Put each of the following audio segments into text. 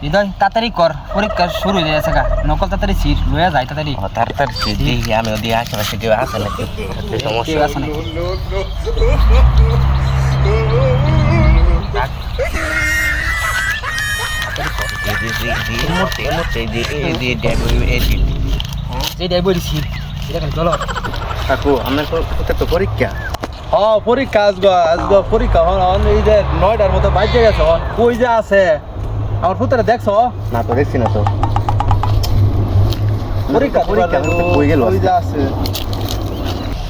হৃদয় তাড়াতাড়ি কর, পরীক্ষা শুরু হয়ে যাচ্ছে গা। নকল তাড়াতাড়ি সিট লয়ে যায় তাড়াতাড়ি। তাড়াতাড়ি দেখি আমি ওদি আশেপাশে কেউ আছে নাকি, কেউ আছে নাকি? যেটাই বলেছি এটা খালি চলো। কাকু আমার তো পরীক্ষা। পরীক্ষা আজগো পরীক্ষা হন এই যে 9টার মতো বাজে গেছে। কই যে আছে আমার পুত্রে দেখছো? না তো দেখছি না তো। পরীক্ষা পরীক্ষা কই গেল? কই যে আছে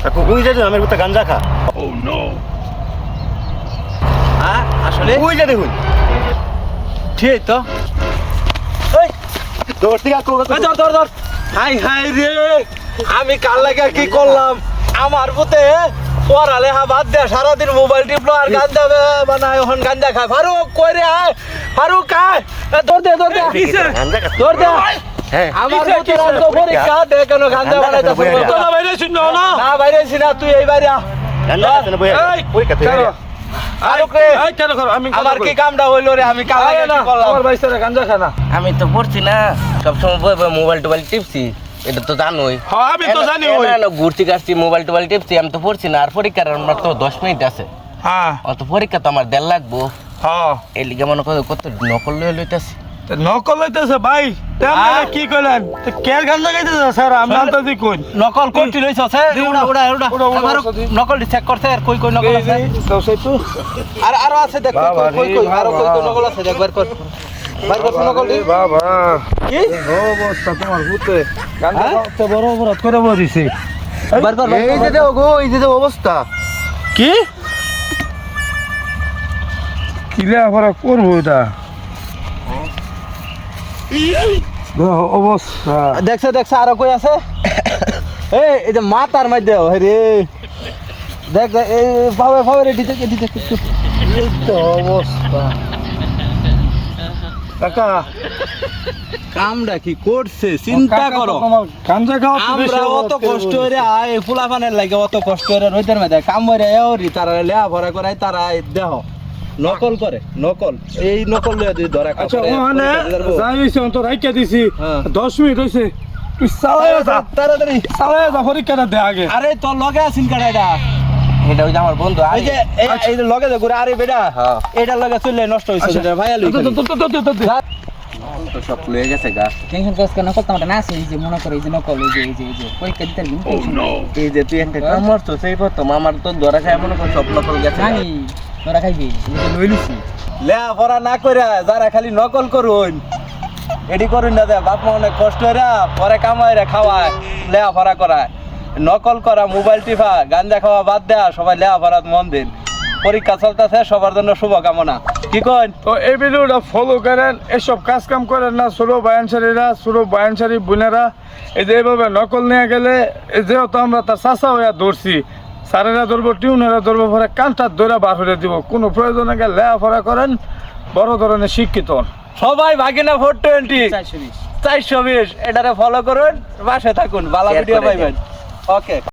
কাকু কই যাবে আমার পুত্র গাঞ্জা খা? ও নো। হ্যাঁ আসলে কই যা দেখুন। ঠিক তো। এই দৌড়তি কাকু ধর হাই হাই রে, আমি কাল লাগে কি করলাম? আমার পুতে পড়ালে বাদ দে, সারাদিন মোবাইল টিপলো আর গাঞ্জা বানায়, এখন গাঞ্জা খায়। ফারুক কই রে? আয় ফারুক আয়, দৌড় দে দৌড় দে গাঞ্জা খা। দৌড় দে। হ্যাঁ আমার পুতে রাত পরীক্ষা দে কেন গাঞ্জা বানাইতে পারবো না? বাইরে শুন না, না বাইরে ছিনা, তুই এই বাইরে গাঞ্জা খাতে না বইয়া পরীক্ষা তুই ফারুক রে, আমার কি কামটা হইলো রে? আমি কাল লাগে কি করলাম? আমার ভাই স্যার গাঞ্জা খানা। আমি তো পড়ছি না, সবসময় মোবাইল টোবাইল টিপছি, এটা তো জানোই। আমি তো জানি ঘুরছি গাছছি মোবাইল টোবাইল টিপছি, আমি তো পড়ছি না। আর পরীক্ষার আমার তো 10 মিনিট আছে। হ্যাঁ অত পরীক্ষা তো আমার 1.5 লাগবো। হ্যাঁ এই লিগে মনে করো কত নকল লয়ে লইতাছি। নকল হইতেছে ভাই, কি কইলেন? কেয়ার গান লাগাইতেছে স্যার, আমি আনতাছি কই নকল কোটি লইছ স্যার? নকল চেক করতে আর কই কই নকল আছে তো সেই তো। আর আরো আছে দেখ, কই কই আরো কই কই নকল আছে দেখ, বার কর নকল দি বাবা। কি অবস্থা তোমার ভূতে গানটা তো বড় অপরাধ করে বলিছে। বার কর, এই যে দেখো গো, এই যে অবস্থা। কি কিলে আবার করব এটা অবস্থা দেখছে আরো কই আছে? এই যে মাথার মধ্যে রে দেখ, এই ভাবে রে দিতে এই তো অবস্থা। কাকা কামটা কি করছে চিন্তা করো। আমরা অত কষ্ট করে আয় ফুলাফানের লাগে, অত কষ্ট করে রইতের মধ্যে কাম করে এওরি তারা লেয়া ভরা করায়, তারা দেহ নকল করে। নকল এই নকল লইয়া যদি ধরা। আচ্ছা ওখানে যাইছি অন্ত রাইখা দিছি 10 মিনিট হইছে, তুই চালায়া যা তাড়াতাড়ি চালায়া যা পরীক্ষাটা দে আগে। আরে তোর লগে আছিস কাটাইটা? এটা ওই যে আমার বন্ধু এই যে এই যে লগে যে ঘুরে, আরে বেটা এটার লগে চললে নষ্ট হইছে এটা ভাইয়া লই। তো সব লয়ে গেছে গা। টেনশন করছ কেন? নকল তো আমার না আছে, এই যে মনে করো এই যে নকল, এই যে পরীক্ষা দিতে গেলে এই যে তুই একটা কাম করছো সেই প্রথম আমার তো ধরা খায় মনে কর সব নকল গেছে। জানি তোরা খাইবি, এই যে লই লুছি লেয়া পড়া না কইরা যারা খালি নকল করুন, এডি করুন না, দে বাপ মা অনেক কষ্ট হইরা পরে কামাইরা খাওয়ায়, লেয়া পড়া করায়। নকল করা, মোবাইল টিপা, গাঞ্জা খাওয়া বাদ দেয়া, সবাই লেয়া পড়াত মন দিন। পরীক্ষা চলতেছে, সবার জন্য শুভকামনা। কি কইন? তো এই ভিডিওটা ফলো করেন, এসব কাজ কাম করেন না। ছোট বায়ানসারীরা, ছোট বায়ানসারী বোনেরা এই যে এইভাবে নকল নিয়ে গেলে, যেহেতু আমরা তার চাচা হইয়া ধরছি, স্যারেরা ধরবো, টিউনেরা ধরবো, পরে কানটার ধরে বার হয়ে দিব। কোনো প্রয়োজনে গেলে লেখাপড়া করেন, বড় ধরনের শিক্ষিত হন। সবাই ভাগিনা 420 420 এটারে ফলো করুন, পাশে থাকুন, ভালো ভিডিও পাইবেন। ওকে।